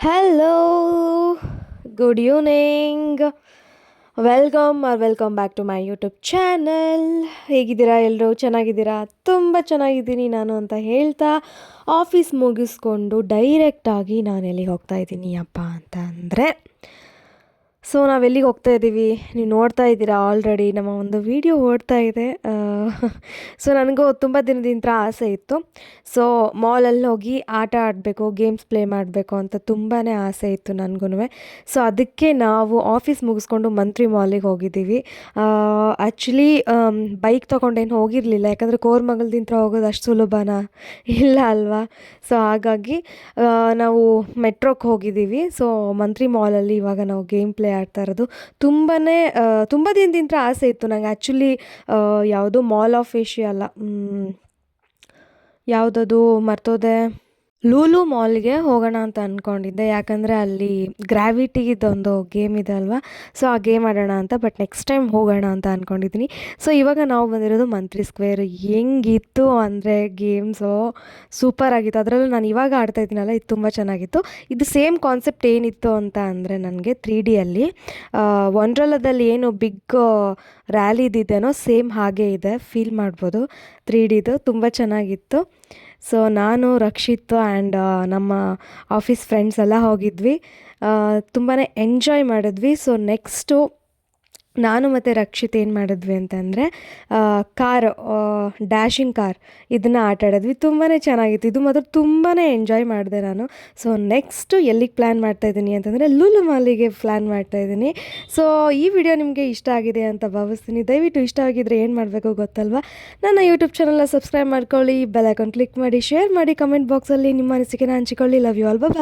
Hello, good evening. Welcome back to my YouTube channel. ಹೇಗಿದ್ದೀರಾ ಎಲ್ಲರೂ? ಚೆನ್ನಾಗಿದ್ದೀರಾ? ತುಂಬ ಚೆನ್ನಾಗಿದ್ದೀನಿ ನಾನು ಅಂತ ಹೇಳ್ತಾ ಆಫೀಸ್ ಮುಗಿಸ್ಕೊಂಡು ಡೈರೆಕ್ಟಾಗಿ ನಾನು ಎಲ್ಲಿಗೆ ಹೋಗ್ತಾ ಇದ್ದೀನಿ ಅಪ್ಪ ಅಂತ ಅಂದರೆ, ಸೊ ನಾವೆಲ್ಲಿಗೆ ಹೋಗ್ತಾ ಇದ್ದೀವಿ ನೀವು ನೋಡ್ತಾ ಇದ್ದೀರಾ. ಆಲ್ರೆಡಿ ನಮ್ಮ ಒಂದು ವಿಡಿಯೋ ಓಡ್ತಾ ಇದೆ. ಸೊ ನನಗೂ ತುಂಬ ದಿನದಿಂದ ಆಸೆ ಇತ್ತು. ಸೊ ಮಾಲಲ್ಲಿ ಹೋಗಿ ಆಟ ಆಡಬೇಕು, ಗೇಮ್ಸ್ ಪ್ಲೇ ಮಾಡಬೇಕು ಅಂತ ತುಂಬಾ ಆಸೆ ಇತ್ತು ನನಗೂ. ಸೊ ಅದಕ್ಕೆ ನಾವು ಆಫೀಸ್ ಮುಗಿಸ್ಕೊಂಡು ಮಂತ್ರಿ ಮಾಲಿಗೆ ಹೋಗಿದ್ದೀವಿ. ಆ್ಯಕ್ಚುಲಿ ಬೈಕ್ ತೊಗೊಂಡೇನು ಹೋಗಿರಲಿಲ್ಲ, ಯಾಕಂದರೆ ಕೋರ್ಮಂಗಲದಿಂದ ಹೋಗೋದು ಅಷ್ಟು ಸುಲಭನಾ? ಇಲ್ಲ ಅಲ್ವಾ? ಸೊ ಹಾಗಾಗಿ ನಾವು ಮೆಟ್ರೋಕ್ಕೆ ಹೋಗಿದ್ದೀವಿ. ಸೊ ಮಂತ್ರಿ ಮಾಲಲ್ಲಿ ಇವಾಗ ನಾವು ಗೇಮ್ ಪ್ಲೇ ಆಡ್ತಾ ಇರೋದು. ತುಂಬ ದಿನದಿಂದ ಆಸೆ ಇತ್ತು ನಂಗೆ. ಆ್ಯಕ್ಚುಲಿ ಯಾವುದೋ ಮಾಲ್ ಆಫ್ ಏಷ್ಯಾ ಅಲ್ಲ, ಯಾವುದದು ಮರ್ತೋದೆ, ಲೂಲು ಮಾಲ್ಗೆ ಹೋಗೋಣ ಅಂತ ಅಂದ್ಕೊಂಡಿದ್ದೆ. ಯಾಕಂದರೆ ಅಲ್ಲಿ ಗ್ರಾವಿಟಿದೊಂದು ಗೇಮ್ ಇದೆ ಅಲ್ವಾ, ಸೊ ಆ ಗೇಮ್ ಆಡೋಣ ಅಂತ. ಬಟ್ ನೆಕ್ಸ್ಟ್ ಟೈಮ್ ಹೋಗೋಣ ಅಂತ ಅಂದ್ಕೊಂಡಿದ್ದೀನಿ. ಸೊ ಇವಾಗ ನಾವು ಬಂದಿರೋದು ಮಂತ್ರಿ ಸ್ಕ್ವೇರ್. ಹೆಂಗಿತ್ತು ಅಂದರೆ ಗೇಮ್ಸು ಸೂಪರ್ ಆಗಿತ್ತು. ಅದರಲ್ಲೂ ನಾನು ಇವಾಗ ಆಡ್ತಾ ಇದ್ದೀನಲ್ಲ, ಇದು ತುಂಬ ಚೆನ್ನಾಗಿತ್ತು. ಇದು ಸೇಮ್ ಕಾನ್ಸೆಪ್ಟ್ ಏನಿತ್ತು ಅಂತ ಅಂದರೆ ನನಗೆ 3Dಯಲ್ಲಿ ವಂಡ್ರಲದಲ್ಲಿ ಏನು ಬಿಗ್ ರ್ಯಾಲಿದಿದೆನೋ ಸೇಮ್ ಹಾಗೇ ಇದೆ, ಫೀಲ್ ಮಾಡ್ಬೋದು 3Dದು. ತುಂಬ ಚೆನ್ನಾಗಿತ್ತು. ಸೊ ನಾನು, ರಕ್ಷಿತ್ ಆ್ಯಂಡ್ ನಮ್ಮ ಆಫೀಸ್ ಫ್ರೆಂಡ್ಸ್ ಎಲ್ಲ ಹೋಗಿದ್ವಿ. ತುಂಬಾ ಎಂಜಾಯ್ ಮಾಡಿದ್ವಿ. ಸೊ ನೆಕ್ಸ್ಟು ನಾನು ಮತ್ತು ರಕ್ಷಿತ್ ಏನು ಮಾಡಿದ್ವಿ ಅಂತಂದರೆ ಕಾರ್, ಡ್ಯಾಶಿಂಗ್ ಕಾರ್, ಇದನ್ನು ಆಟ ಆಡಿದ್ವಿ. ತುಂಬಾ ಚೆನ್ನಾಗಿತ್ತು. ಇದು ಮಾತ್ರ ತುಂಬಾ ಎಂಜಾಯ್ ಮಾಡಿದೆ ನಾನು. ಸೊ ನೆಕ್ಸ್ಟು ಎಲ್ಲಿಗೆ ಪ್ಲ್ಯಾನ್ ಮಾಡ್ತಾಯಿದ್ದೀನಿ ಅಂತಂದರೆ ಲೂಲು ಮಾಲಿಗೆ ಪ್ಲ್ಯಾನ್ ಮಾಡ್ತಾಯಿದ್ದೀನಿ. ಸೊ ಈ ವಿಡಿಯೋ ನಿಮಗೆ ಇಷ್ಟ ಆಗಿದೆ ಅಂತ ಭಾವಿಸ್ತೀನಿ. ದಯವಿಟ್ಟು ಇಷ್ಟ ಆಗಿದ್ದರೆ ಏನು ಮಾಡಬೇಕು ಗೊತ್ತಲ್ವಾ? ನನ್ನ ಯೂಟ್ಯೂಬ್ ಚಾನಲ್ನ ಸಬ್ಸ್ಕ್ರೈಬ್ ಮಾಡ್ಕೊಳ್ಳಿ, ಬೆಲ್ ಐಕಾನ್ ಕ್ಲಿಕ್ ಮಾಡಿ, ಶೇರ್ ಮಾಡಿ, ಕಮೆಂಟ್ ಬಾಕ್ಸಲ್ಲಿ ನಿಮ್ಮ ಅನಿಸಿಕೆನ ಹಂಚಿಕೊಳ್ಳಿ. Love you all, bye.